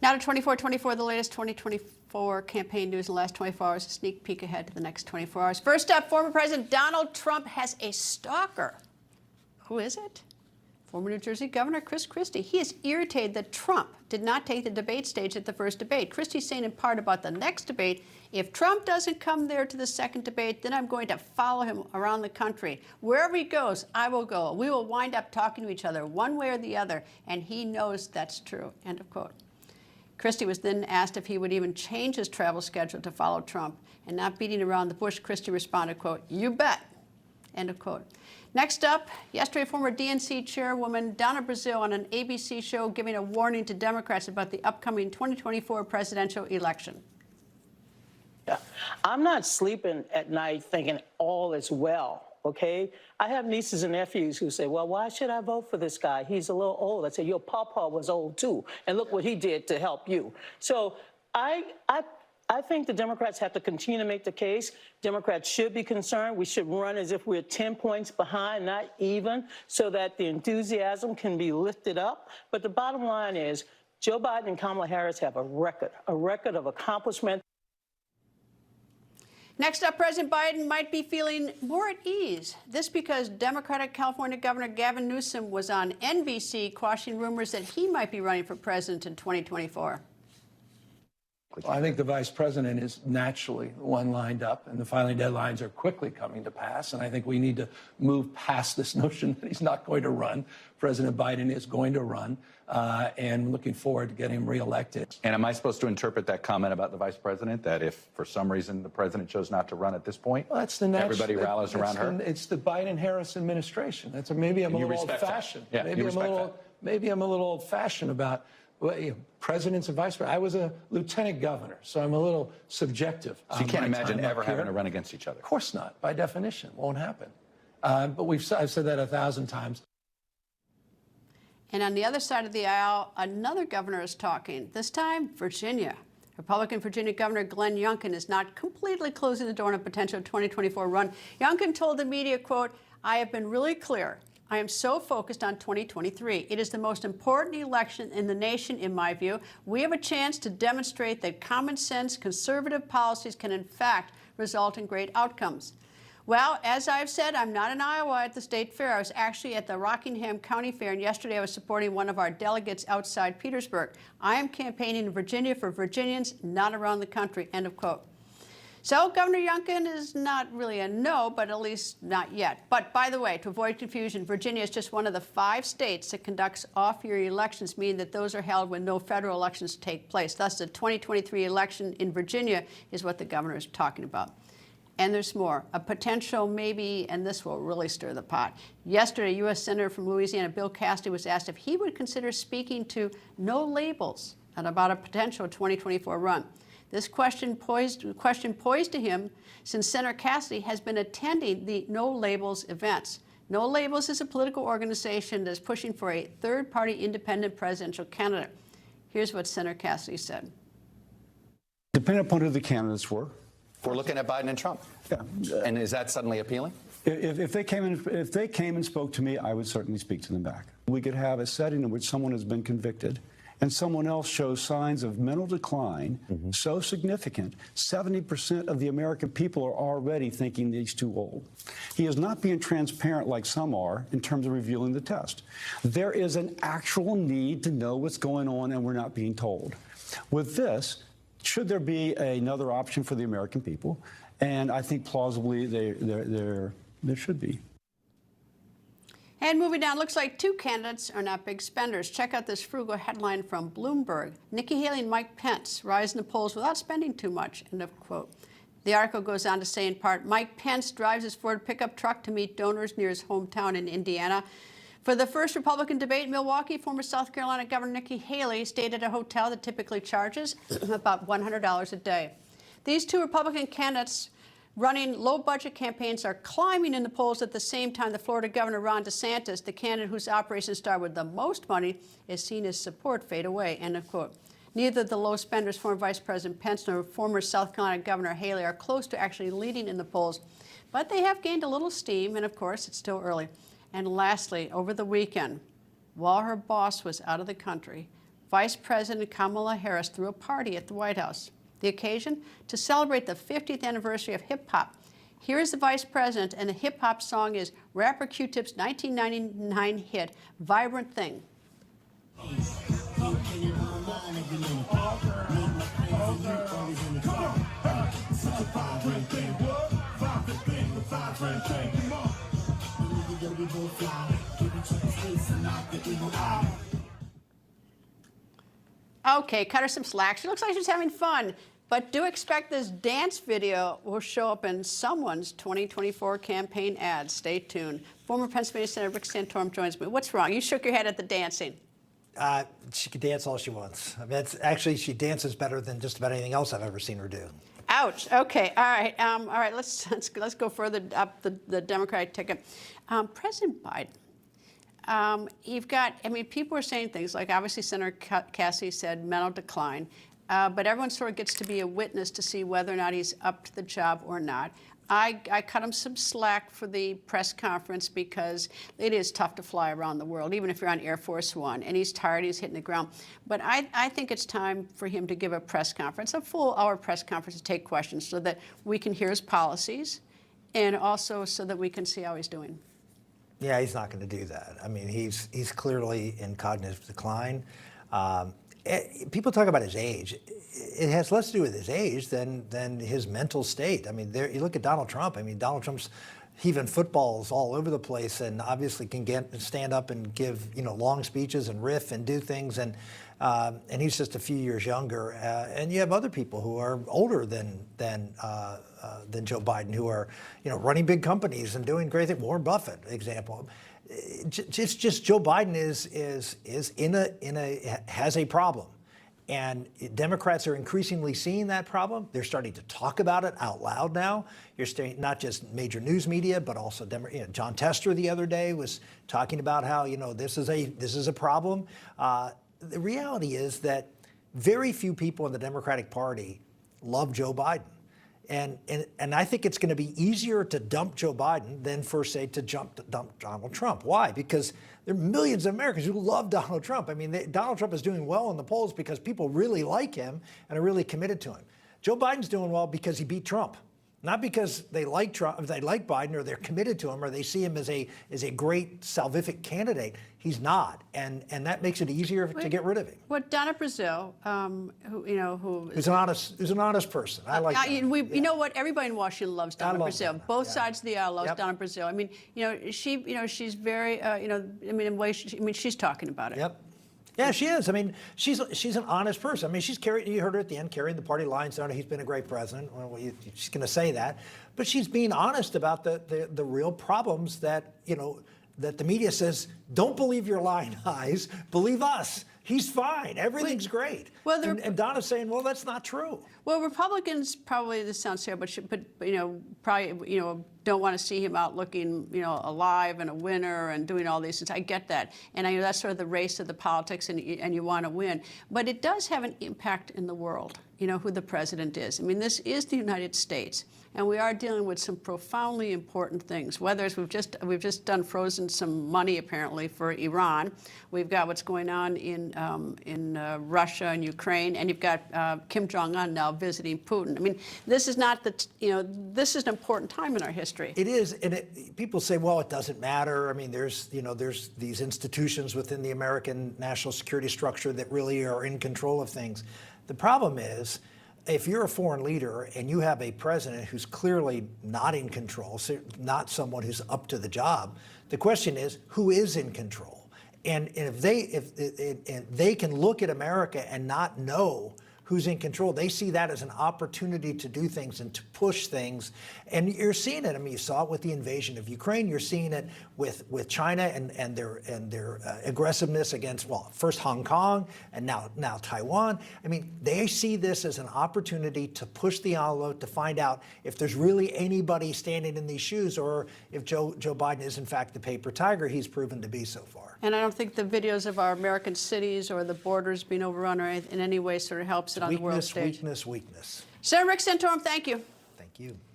Now to 24/24, the latest 2024 campaign news in the last 24 hours, a sneak peek ahead to the next 24 hours. First up, former President Donald Trump has a stalker. Who is it? Former New Jersey Governor Chris Christie. He is irritated that Trump did not take the debate stage at the first debate. Christie's saying in part about the next debate, if Trump doesn't come there to the second debate, then I'm going to follow him around the country. Wherever he goes, I will go. We will wind up talking to each other one way or the other, and he knows that's true. End of quote. Christie was then asked if he would even change his travel schedule to follow Trump, and not beating around the bush, Christie responded, quote, "You bet," end of quote. Next up, yesterday, former DNC chairwoman Donna Brazile on an ABC show giving a warning to Democrats about the upcoming 2024 presidential election. Yeah. I'm not sleeping at night thinking all is well, okay? I have nieces and nephews who say, well, why should I vote for this guy? He's a little old. I say, your papa was old too, and look what he did to help you. So I think the Democrats have to continue to make the case. Democrats should be concerned. We should run as if we're 10 points behind, not even, so that the enthusiasm can be lifted up. But the bottom line is Joe Biden and Kamala Harris have a record of accomplishment. Next up, President Biden might be feeling more at ease. This because Democratic California Governor Gavin Newsom was on NBC quashing rumors that he might be running for president in 2024. I think the vice president is naturally the one lined up, and the filing deadlines are quickly coming to pass. And I think we need to move past this notion that he's not going to run. President Biden is going to run, and looking forward to getting him reelected. And am I supposed to interpret that comment about the vice president, that if for some reason the president chose not to run at this point, well, that's everybody rallies around her? It's the Biden-Harris administration. Maybe I'm a little old-fashioned. Yeah, maybe I'm a little old-fashioned about. Well, presidents and vice presidents. I was a lieutenant governor, so I'm a little subjective. So you can't imagine ever having to run against each other? Of course not. By definition, won't happen. But I've said that 1,000 times. And on the other side of the aisle, another governor is talking, this time Virginia. Republican Virginia Governor Glenn Youngkin is not completely closing the door on a potential 2024 run. Youngkin told the media, quote, "I have been really clear. I am so focused on 2023. It is the most important election in the nation, in my view. We have a chance to demonstrate that common sense, conservative policies can, in fact, result in great outcomes." Well, as I've said, I'm not in Iowa at the state fair. I was actually at the Rockingham County Fair, and yesterday I was supporting one of our delegates outside Petersburg. I am campaigning in Virginia for Virginians, not around the country, end of quote. So Governor Youngkin is not really a no, but at least not yet. But by the way, to avoid confusion, Virginia is just one of the 5 states that conducts off-year elections, meaning that those are held when no federal elections take place. Thus, the 2023 election in Virginia is what the governor is talking about. And there's more. A potential maybe, and this will really stir the pot. Yesterday, U.S. Senator from Louisiana, Bill Cassidy, was asked if he would consider speaking to No Labels and about a potential 2024 run. This question poised to him since Senator Cassidy has been attending the No Labels events. No Labels is a political organization that is pushing for a third-party independent presidential candidate. Here's what Senator Cassidy said. Depending upon who the candidates were. We're looking at Biden and Trump. Yeah. And is that suddenly appealing? If they came and spoke to me, I would certainly speak to them back. We could have a setting in which someone has been convicted and someone else shows signs of mental decline so significant, 70% of the American people are already thinking he's too old. He is not being transparent like some are in terms of revealing the test. There is an actual need to know what's going on, and we're not being told. With this, should there be another option for the American people? And I think plausibly there should be. And moving down, looks like 2 candidates are not big spenders. Check out this frugal headline from Bloomberg. Nikki Haley and Mike Pence rise in the polls without spending too much, end of quote. The article goes on to say, in part, Mike Pence drives his Ford pickup truck to meet donors near his hometown in Indiana. For the first Republican debate in Milwaukee, former South Carolina Governor Nikki Haley stayed at a hotel that typically charges about $100 a day. These 2 Republican candidates running low-budget campaigns are climbing in the polls at the same time the Florida Governor Ron DeSantis, the candidate whose operation started with the most money, is seen his support fade away, end of quote. Neither the low spenders, former Vice President Pence, nor former South Carolina Governor Haley are close to actually leading in the polls, but they have gained a little steam, and of course, it's still early. And lastly, over the weekend, while her boss was out of the country, Vice President Kamala Harris threw a party at the White House. The occasion? To celebrate the 50th anniversary of hip-hop. Here is the Vice President, and the hip-hop song is rapper Q-Tip's 1999 hit, Vibrant Thing. Okay, cut her some slack. She looks like she's having fun. But do expect this dance video will show up in someone's 2024 campaign ads. Stay tuned. Former Pennsylvania Senator Rick Santorum joins me. What's wrong? You shook your head at the dancing. She can dance all she wants. I mean, actually, she dances better than just about anything else I've ever seen her do. Ouch. Okay. All right. All right. Let's go further up the Democratic ticket. President Biden. You've got. I mean, people are saying things like, obviously, Senator Cassidy said mental decline, but everyone sort of gets to be a witness to see whether or not he's up to the job or not. I cut him some slack for the press conference because it is tough to fly around the world, even if you're on Air Force One, and he's tired, he's hitting the ground. But I think it's time for him to give a press conference, a full-hour press conference, to take questions so that we can hear his policies and also so that we can see how he's doing. Yeah, he's not going to do that. I mean, he's clearly in cognitive decline. People talk about his age. It has less to do with his age than his mental state. I mean, you look at Donald Trump. I mean, Donald Trump's heaving footballs all over the place, and obviously can stand up and give long speeches and riff and do things, and he's just a few years younger. And you have other people who are older than Joe Biden, who are running big companies and doing great things. Warren Buffett, example. It's just Joe Biden has a problem. And Democrats are increasingly seeing that problem. They're starting to talk about it out loud now. You're starting, not just major news media, but also John Tester the other day was talking about how this is a problem. The reality is that very few people in the Democratic Party love Joe Biden. And I think it's going to be easier to dump Joe Biden than for, say, to dump Donald Trump. Why? Because there are millions of Americans who love Donald Trump. I mean, Donald Trump is doing well in the polls because people really like him and are really committed to him. Joe Biden's doing well because he beat Trump. Not because they like Trump, they like Biden, or they're committed to him, or they see him as a great salvific candidate. He's not, and that makes it easier to get rid of him. What Donna Brazile, who's an honest person. I like. You know what? Everybody in Washington loves Donna Brazile. Both sides of the aisle loves Donna Brazile. I mean, she's very, she's talking about it. Yep. Yeah, she is. I mean, she's an honest person. I mean, you heard her at the end carrying the party lines down. He's been a great president. Well, she's going to say that, but she's being honest about the real problems that that the media says, don't believe your lying eyes, believe us. He's fine. Everything's great. Well, and Donna's saying, well, that's not true. Well, Republicans probably, this sounds terrible, but probably don't want to see him out looking alive and a winner and doing all these things. I get that, and I know that's sort of the race of the politics, and you want to win. But it does have an impact in the world. Who the president is. I mean, this is the United States, and we are dealing with some profoundly important things. Whether it's we've just frozen some money apparently for Iran. We've got what's going on in Russia and Ukraine, and you've got Kim Jong-un now visiting Putin. I mean, this is not this is an important time in our history. It is, and people say, well, it doesn't matter. I mean, there's these institutions within the American national security structure that really are in control of things. The problem is, if you're a foreign leader and you have a president who's clearly not in control, so not someone who's up to the job, the question is, who is in control? And if they can look at America and not know who's in control, they see that as an opportunity to do things and to push things. And you're seeing it. I mean, you saw it with the invasion of Ukraine. You're seeing it with China and their aggressiveness against, well, first Hong Kong and now Taiwan. I mean, they see this as an opportunity to push the envelope to find out if there's really anybody standing in these shoes, or if Joe Biden is in fact the paper tiger he's proven to be so far. And I don't think the videos of our American cities or the borders being overrun or in any way sort of helps it on the world stage. Weakness. Senator Rick Santorum, thank you. Thank you.